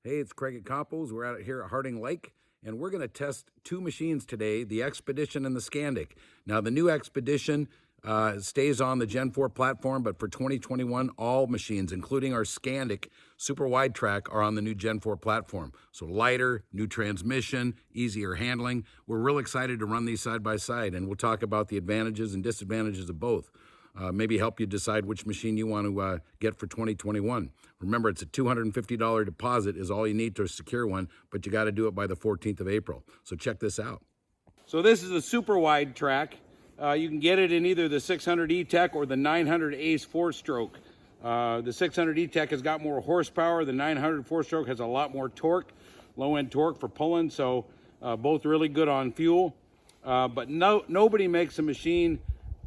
Hey, it's Craig at Copples. We're out here at Harding Lake, and we're going to test two machines today, the Expedition and the Skandic. Now, the new Expedition stays on the Gen 4 platform, but for 2021, all machines, including our Skandic super wide track, are on the new Gen 4 platform. So lighter, new transmission, easier handling. We're real excited to run these side by side, and we'll talk about the advantages and disadvantages of both. Maybe help you decide which machine you want to get for 2021. Remember, it's a $250 deposit is all you need to secure one, but you got to do it by the 14th of April. So check this out. So this is a super wide track. You can get it in either the 600 E-Tech or the 900 Ace 4-stroke. The 600 E-Tech has got more horsepower. The 900 4-stroke has a lot more torque, low-end torque for pulling. So both really good on fuel. But nobody makes a machine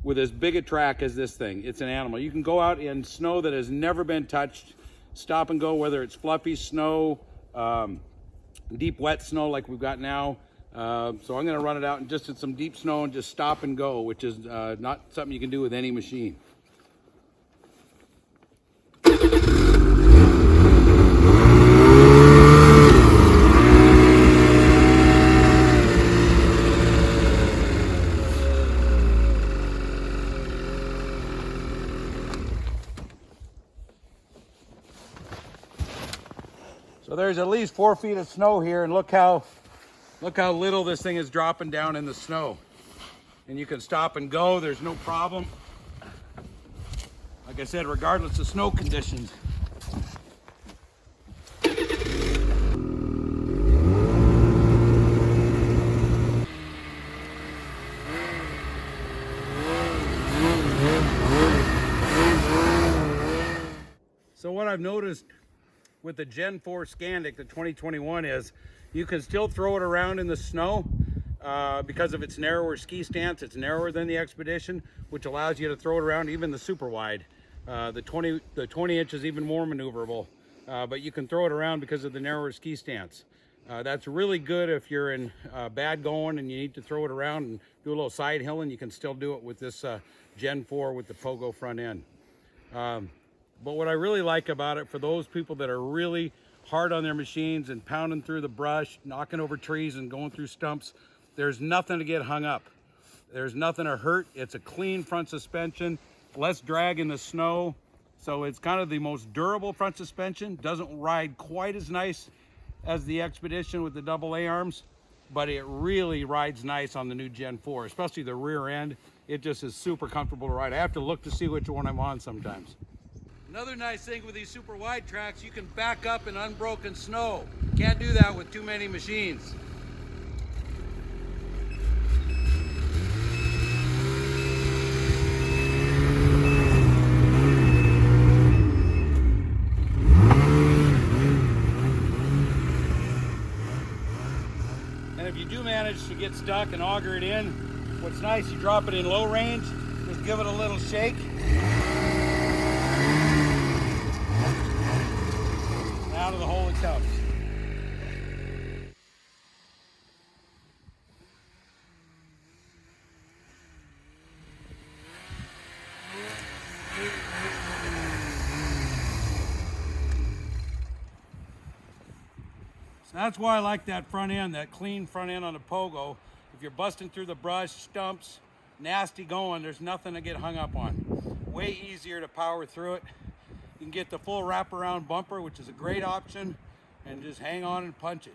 with as big a track as this thing. It's an animal. You can go out in snow that has never been touched, stop and go, whether it's fluffy snow, deep wet snow like we've got now. So I'm going to run it out in just in some deep snow and just stop and go, which is not something you can do with any machine. So there's at least 4 feet of snow here, and look how little this thing is dropping down in the snow. And you can stop and go, there's no problem. Like I said, regardless of snow conditions. So what I've noticed with the Gen 4 Skandic, the 2021, is you can still throw it around in the snow because of its narrower ski stance. It's narrower than the Expedition, which allows you to throw it around even the super wide. The 20 inch is even more maneuverable, but you can throw it around because of the narrower ski stance. That's really good if you're in bad going and you need to throw it around and do a little side hilling. You can still do it with this Gen 4 with the pogo front end. But what I really like about it, for those people that are really hard on their machines and pounding through the brush, knocking over trees and going through stumps, there's nothing to get hung up. There's nothing to hurt. It's a clean front suspension, less drag in the snow. So it's kind of the most durable front suspension. Doesn't ride quite as nice as the Expedition with the double A-arms, but it really rides nice on the new Gen 4, especially the rear end. It just is super comfortable to ride. I have to look to see which one I'm on sometimes. Another nice thing with these super wide tracks, you can back up in unbroken snow. Can't do that with too many machines. And if you do manage to get stuck and auger it in, what's nice, you drop it in low range, just give it a little shake. Out of the hole it comes. So that's why I like that front end, that clean front end on a pogo. If you're busting through the brush, stumps, nasty going, there's nothing to get hung up on. Way easier to power through it. You can get the full wraparound bumper, which is a great option, and just hang on and punch it.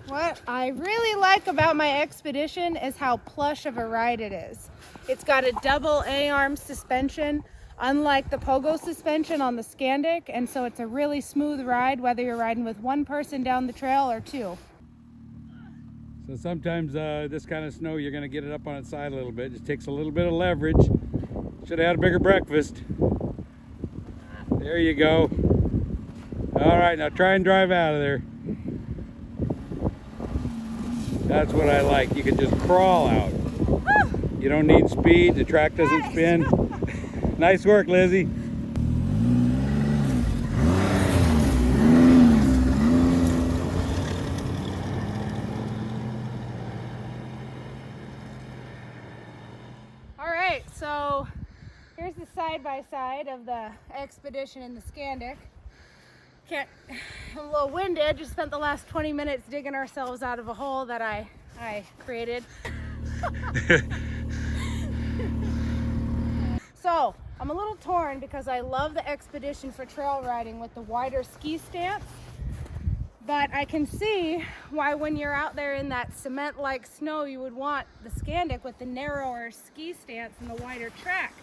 What I really like about my Expedition is how plush of a ride it is. It's got a double A-arm suspension. unlike the pogo suspension on the Skandic, and so it's a really smooth ride whether you're riding with one person down the trail or two. So sometimes this kind of snow, you're going to get it up on its side a little bit. Just takes a little bit of leverage. Should have had a bigger breakfast. There you go. All right, now try and drive out of there. That's what I like. You can just crawl out. You don't need speed. The track doesn't spin. Nice work, Lizzy. All right, so here's the side-by-side of the Expedition and the Skandic. I'm a little winded. Just spent the last 20 minutes digging ourselves out of a hole that I created. So I'm a little torn because I love the Expedition for trail riding with the wider ski stance, but I can see why when you're out there in that cement-like snow you would want the Skandic with the narrower ski stance and the wider track.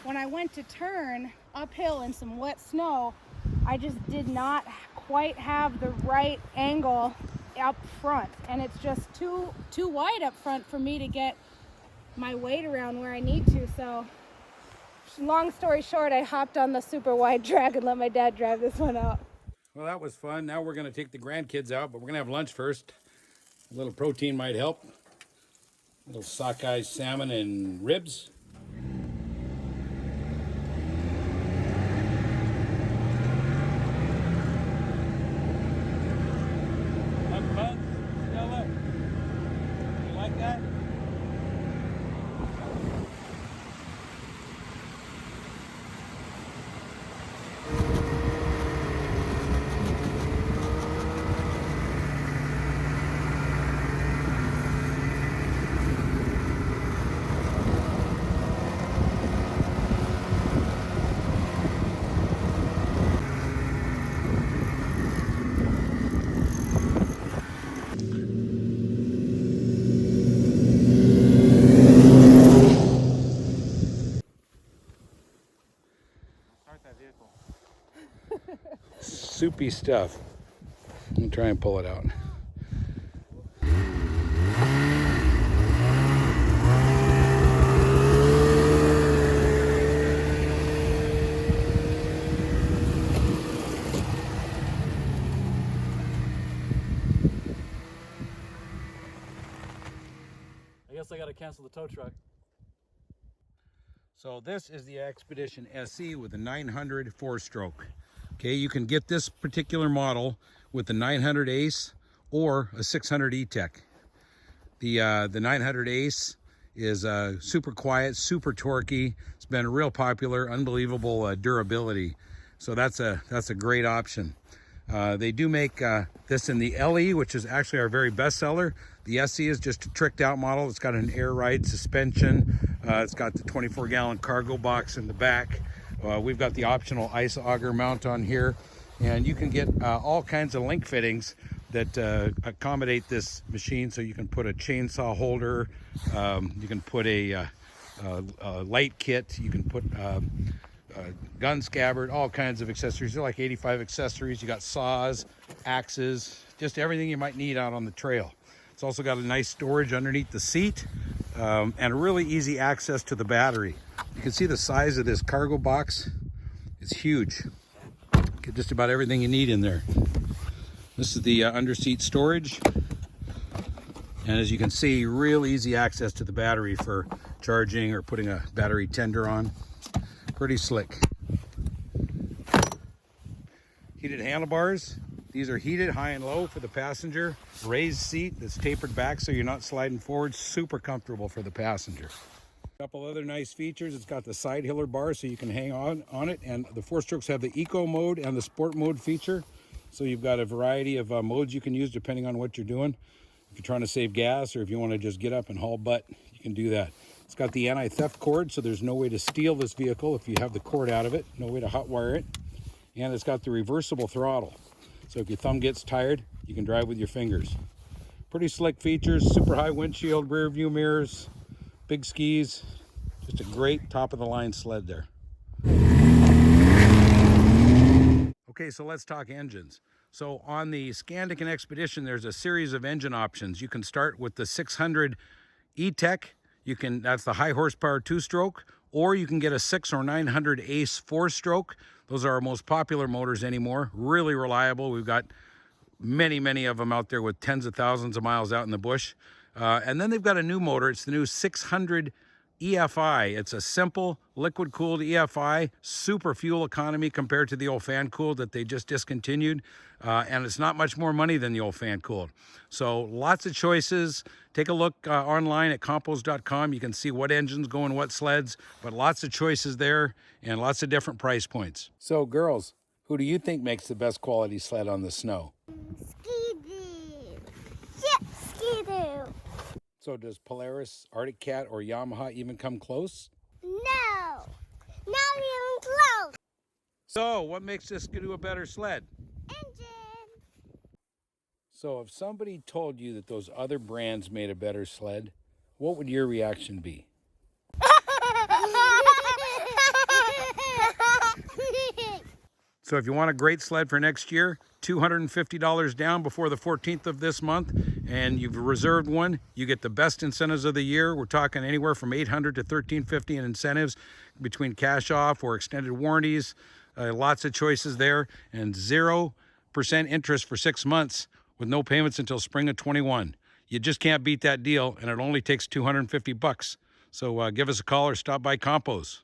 When I went to turn uphill in some wet snow, I just did not quite have the right angle up front, and it's just too wide up front for me to get my weight around where I need to. So long story short, I hopped on the super wide track and let my dad drive this one out. Well, that was fun. Now we're going to take the grandkids out, but we're going to have lunch first. A little protein might help. A little sockeye salmon and ribs. Bud, Stella, you like that? Soupy stuff. Let me try and pull it out. I guess I got to cancel the tow truck. So this is the Expedition SE with a 900 four-stroke. Okay, you can get this particular model with the 900 Ace or a 600 E-Tech. The 900 Ace is super quiet, super torquey. It's been real popular, unbelievable durability. So that's a great option. They do make this in the LE, which is actually our very best seller. The SE is just a tricked out model. It's got an air ride suspension. It's got the 24-gallon cargo box in the back. We've got the optional ice auger mount on here, and you can get all kinds of link fittings that accommodate this machine. So you can put a chainsaw holder, you can put a light kit, you can put gun scabbard, all kinds of accessories. They're like 85 accessories. You got saws, axes, just everything you might need out on the trail. It's also got a nice storage underneath the seat, and a really easy access to the battery. You can see the size of this cargo box. It's huge. Get just about everything you need in there. This is the underseat storage, and as you can see, real easy access to the battery for charging or putting a battery tender on. Pretty slick. Heated handlebars. These are heated high and low for the passenger. Raised seat that's tapered back so you're not sliding forward. Super comfortable for the passenger. A couple other nice features. It's got the side hiller bar so you can hang on it, and the four strokes have the eco mode and the sport mode feature. So you've got a variety of modes you can use depending on what you're doing. If you're trying to save gas or if you want to just get up and haul butt, you can do that. It's got the anti-theft cord, so there's no way to steal this vehicle if you have the cord out of it. No way to hotwire it. And it's got the reversible throttle. So if your thumb gets tired, you can drive with your fingers. Pretty slick features, super high windshield, rear view mirrors, big skis. Just a great top of the line sled there. Okay, so let's talk engines. So on the Skandic and Expedition, there's a series of engine options. You can start with the 600 E-Tech. That's the high horsepower 2-stroke, or you can get a 6 or 900 Ace 4-stroke. Those are our most popular motors anymore. Really reliable. We've got many of them out there with tens of thousands of miles out in the bush. And then they've got a new motor. It's the new 600 EFI. It's a simple liquid-cooled EFI, super fuel economy compared to the old fan-cooled that they just discontinued. And it's not much more money than the old fan-cooled. So lots of choices. Take a look online at compos.com. You can see what engines go in what sleds, but lots of choices there and lots of different price points. So girls, who do you think makes the best quality sled on the snow? Ski-Doo. Yeah, Ski-Doo. So does Polaris, Arctic Cat, or Yamaha even come close? No, not even close. So what makes this Skidoo a better sled? Engine. So if somebody told you that those other brands made a better sled, what would your reaction be? So if you want a great sled for next year, $250 down before the 14th of this month, and you've reserved one, you get the best incentives of the year. We're talking anywhere from $800 to $1,350 in incentives between cash off or extended warranties. Lots of choices there, and 0% interest for 6 months with no payments until spring of 21. You just can't beat that deal, and it only takes $250. So give us a call or stop by Compos.